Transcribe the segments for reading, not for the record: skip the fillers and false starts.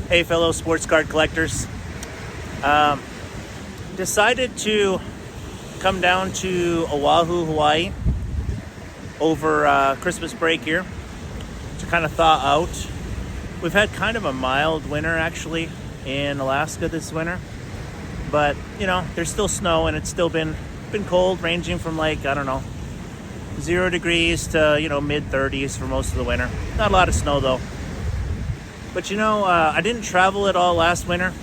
Hey, fellow sports card collectors. Decided to come down to Oahu, Hawaii over Christmas break here to kind of thaw out. We've had kind of a mild winter actually in Alaska this winter, but you know, there's still snow and it's still been cold, ranging from like, I don't know, 0 degrees to, you know, mid 30s for most of the winter. Not a lot of snow though. But you know, I didn't travel at all last winter,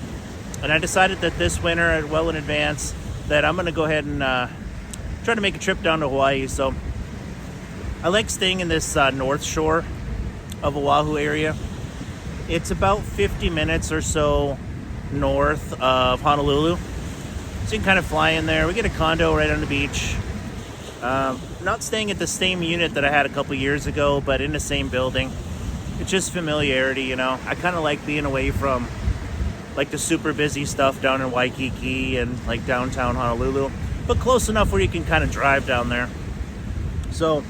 and I decided that this winter, well in advance, that I'm going to go ahead and try to make a trip down to Hawaii. So I like staying in this north shore of Oahu area. It's about 50 minutes or so north of Honolulu. So you can kind of fly in there. We get a condo right on the beach. Not staying at the same unit that I had a couple years ago, but in the same building. It's just familiarity, you know. I kind of like being away from like the super busy stuff down in Waikiki and like downtown Honolulu, but close enough where you can kind of drive down there. So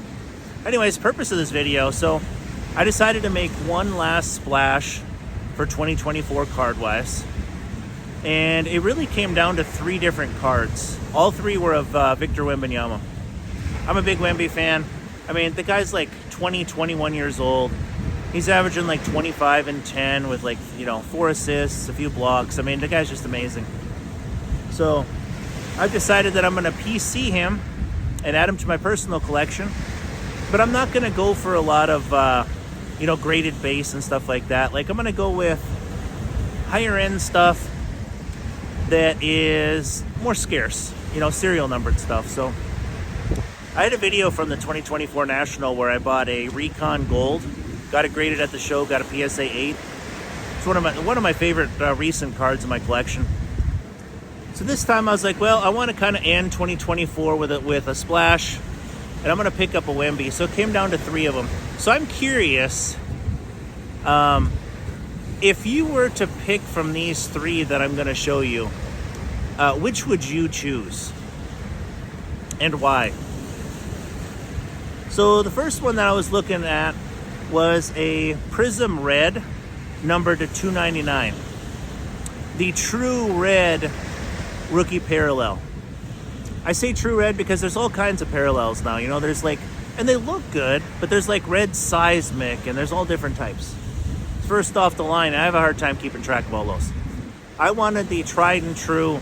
anyways, purpose of this video, so I decided to make one last splash for 2024 card-wise, and it really came down to 3 different cards. All 3 were of Victor Wembanyama. I'm a big Wemby fan. I mean, the guy's like 21 years old. He's averaging like 25 and 10 with like, you know, 4 assists, a few blocks. I mean, the guy's just amazing. So I've decided that I'm going to PC him and add him to my personal collection. But I'm not going to go for a lot of, you know, graded base and stuff like that. Like, I'm going to go with higher end stuff that is more scarce, you know, serial numbered stuff. So I had a video from the 2024 National where I bought a Recon Gold. Got it graded at the show, got a PSA 8. It's one of my favorite recent cards in my collection. So this time I was like, well, I want to kind of end 2024 with a splash, and I'm going to pick up a Wemby. So it came down to 3 of them. So I'm curious, if you were to pick from these 3 that I'm going to show you, which would you choose and why? So the first one that I was looking at was a Prism Red, numbered to 299. The True Red rookie parallel. I say True Red because there's all kinds of parallels now. You know, there's like, and they look good, but there's like red seismic, and there's all different types. First off the line, I have a hard time keeping track of all those. I wanted the tried and true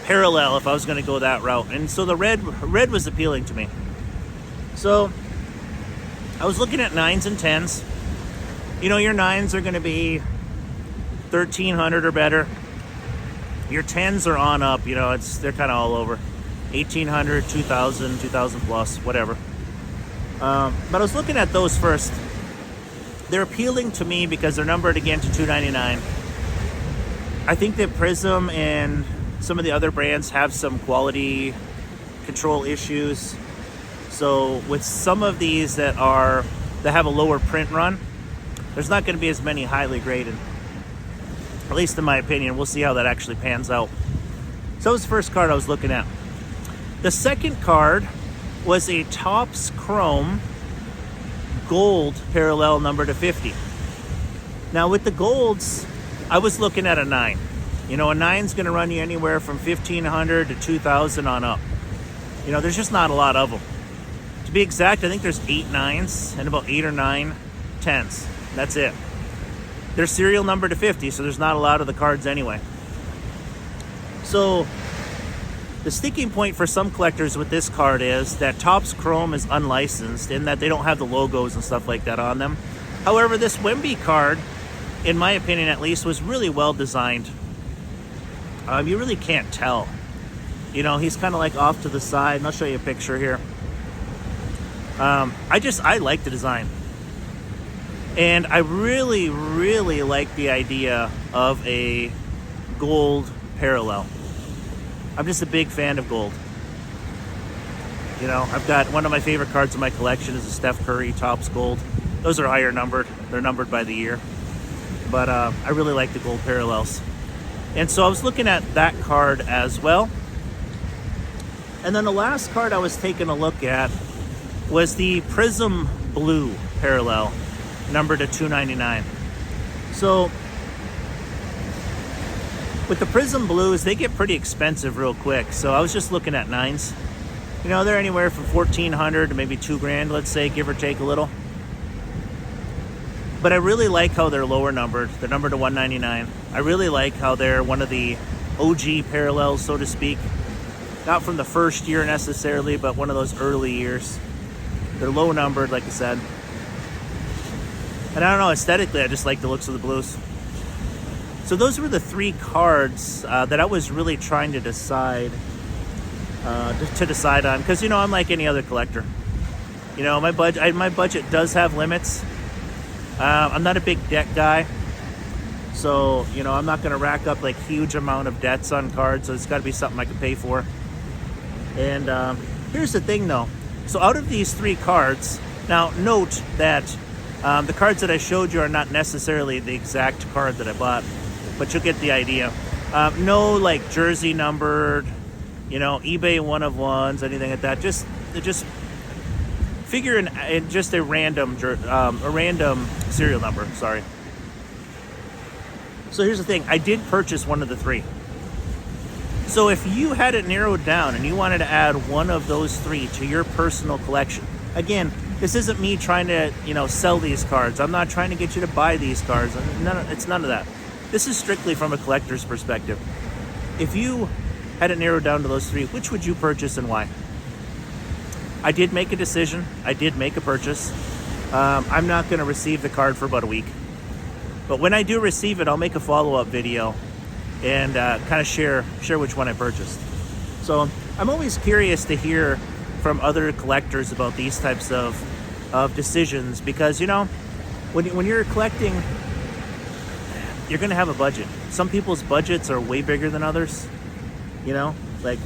parallel if I was going to go that route, and so the red was appealing to me. So I was looking at 9s and 10s. You know, your 9s are going to be 1,300 or better. Your 10s are on up. You know, they're kind of all over. 1,800, 2,000, 2,000 plus, whatever. But I was looking at those first. They're appealing to me because they're numbered again to 299. I think that Prism and some of the other brands have some quality control issues. So with some of these that have a lower print run, there's not going to be as many highly graded. At least in my opinion. We'll see how that actually pans out. So that was the first card I was looking at. The second card was a Topps Chrome Gold parallel number to 50. Now with the golds, I was looking at a 9. You know, a 9's going to run you anywhere from 1,500 to 2,000 on up. You know, there's just not a lot of them. To be exact, I think there's 8 9s and about 8 or 9 10s. That's it. They're serial number to 50, so there's not a lot of the cards anyway. So the sticking point for some collectors with this card is that Topps Chrome is unlicensed in that they don't have the logos and stuff like that on them. However, this Wemby card, in my opinion at least, was really well designed. You really can't tell. You know, he's kind of like off to the side, and I'll show you a picture here. I like the design. And I really, really like the idea of a gold parallel. I'm just a big fan of gold. You know, I've got one of my favorite cards in my collection is a Steph Curry Topps Gold. Those are higher numbered. They're numbered by the year. But I really like the gold parallels. And so I was looking at that card as well. And then the last card I was taking a look at was the Prism Blue parallel, numbered to 299. So With the Prism Blues, they get pretty expensive real quick. So I was just looking at 9s. You know, they're anywhere from $1,400 to maybe $2,000, let's say, give or take a little. But I really like how they're lower numbered. They're numbered to 199. I really like how they're one of the OG parallels, so to speak. Not from the first year necessarily, but one of those early years. They're low numbered, like I said. And I don't know, aesthetically, I just like the looks of the blues. So those were the 3 cards that I was really trying to decide on, because you know, I'm like any other collector. You know, my budget does have limits. I'm not a big debt guy, so you know, I'm not going to rack up like huge amount of debts on cards. So it's got to be something I can pay for. And here's the thing, though. So out of these 3 cards, now note that the cards that I showed you are not necessarily the exact card that I bought, but you'll get the idea. No like jersey numbered, you know, eBay 1 of 1s, anything like that. Just figure in just a random serial number. Sorry. So here's the thing. I did purchase one of the 3. So if you had it narrowed down and you wanted to add one of those 3 to your personal collection, again, this isn't me trying to, you know, sell these cards. I'm not trying to get you to buy these cards. It's none of that. This is strictly from a collector's perspective. If you had it narrowed down to those 3, which would you purchase and why? I did make a decision. I did make a purchase. I'm not going to receive the card for about a week. But when I do receive it, I'll make a follow-up video and kind of share which one I purchased. So I'm always curious to hear from other collectors about these types of decisions, because, you know, when you're collecting, you're going to have a budget. Some people's budgets are way bigger than others. You know, like,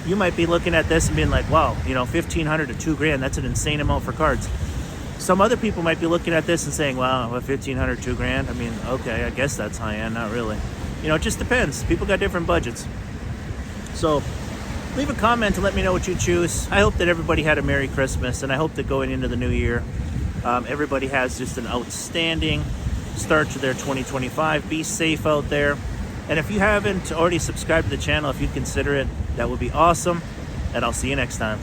you might be looking at this and being like, wow, you know, $1,500 to $2,000, that's an insane amount for cards. Some other people might be looking at this and saying, wow, $1,500, $2,000, I mean, okay, I guess that's high end, not really. You know, it just depends. People got different budgets. So leave a comment and let me know what you choose. I hope that everybody had a Merry Christmas, and I hope that going into the new year, everybody has just an outstanding start to their 2025. Be safe out there. And if you haven't already subscribed to the channel, if you'd consider it, that would be awesome. And I'll see you next time.